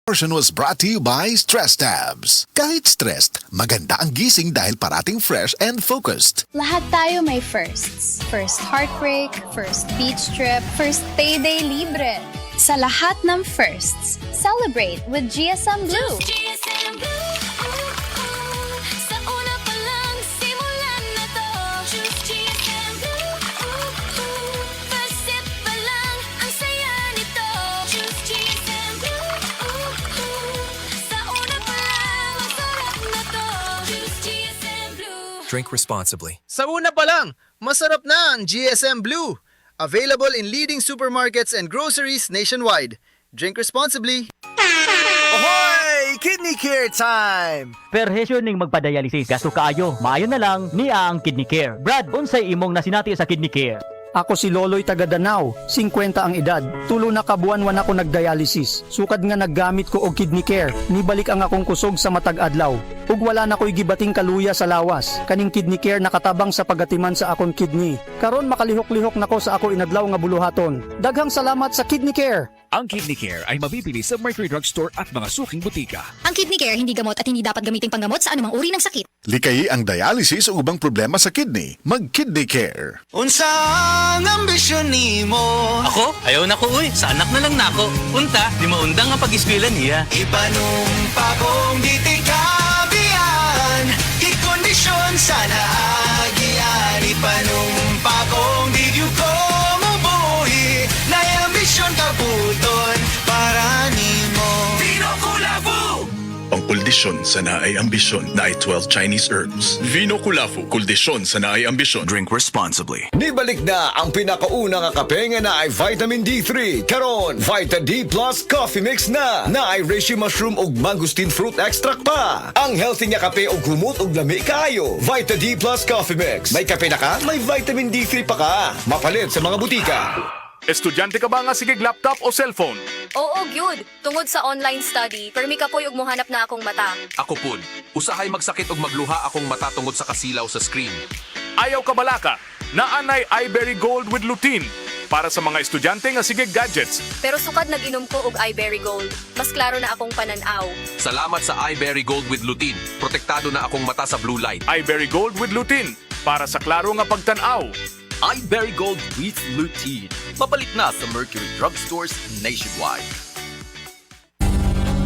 Portion was brought to you by Stress Tabs. Kahit stressed, maganda ang gising dahil parating fresh and focused. Lahat tayo may firsts. First heartbreak, first beach trip, first payday libre. Sa lahat ng firsts, celebrate with GSM Blue. GSM Blue, sa una pa lang, simulan na to. Choose GSM Blue, first sip pa lang, ang saya nito. Choose GSM Blue, sa una pa lang, ang sarap na to. Choose GSM Blue. Drink responsibly. Sa una pa lang, masarap na ang GSM Blue. Available in leading supermarkets and groceries nationwide. Drink responsibly. Ahoy! Kidney Care time! Perhesyon ning magpadialysis. Gasto kaayo. Maayo na lang niya ang Kidney Care. Brad, unsay imong nasinati sa Kidney Care? Ako si Loloy taga Danau, 50 ang edad. Tulo na kabuan ako nagdialysis. Sukad nga naggamit ko og Kidney Care. Nibalik ang akong kusog sa matag adlaw. Ug wala na ko'y gibating kaluya sa lawas. Kaning Kidney Care nakatabang sa pagatiman sa akong kidney. Karon makalihok-lihok nako sa ako inadlaw nga buluhaton. Daghang salamat sa Kidney Care. Ang Kidney Care ay mabibili sa Mercury Drugstore at mga suking butika. Ang Kidney Care hindi gamot at hindi dapat gamitin panggamot sa anumang uri ng sakit. Likayi ang dialysis o ubang problema sa kidney. Mag-Kidney Care. Unsa ang ambisyon nimo? Ako? Ayaw na ko uy. Sa anak na lang nako. Unta, di maundang ang pag-eskwela niya. Ipanumpa kong di kabiyan, ikondisyon sana agian. Ipanumpa kong di ko mabuhi, na ambisyon kabuton para nimo. Vino Kulafu! Ang kuldisyon sa naay ambisyon na ay 12 Chinese herbs. Vino Kulafu, kuldisyon sa naay ambisyon. Drink responsibly. Nibalik na ang pinakauna nga kape nga na ay vitamin D3. Karon, Vita D Plus Coffee Mix na ay reishi mushroom ug mangosteen fruit extract pa. Ang healthy nga kape ug humot ug lami kaayo. Vita D Plus Coffee Mix. May kape na ka, may vitamin D3 pa ka. Mapalit sa mga butika. Estudyante ka ba nga sigig laptop o cellphone? Oo, gyud. Tungod sa online study, permi ka po yung muhanap na akong mata. Ako pud, usahay magsakit og magluha akong mata tungod sa kasilaw sa screen. Ayaw ka balaka, naanay iBerry Gold with lutein para sa mga estudyante nga sigig gadgets. Pero sukad nag-inom ko og iBerry Gold. Mas klaro na akong pananaw. Salamat sa iBerry Gold with lutein. Protektado na akong mata sa blue light. iBerry Gold with lutein para sa klaro nga pagtan-aw. iBerry Gold with lutein. Mapalit na sa Mercury Drugstores nationwide.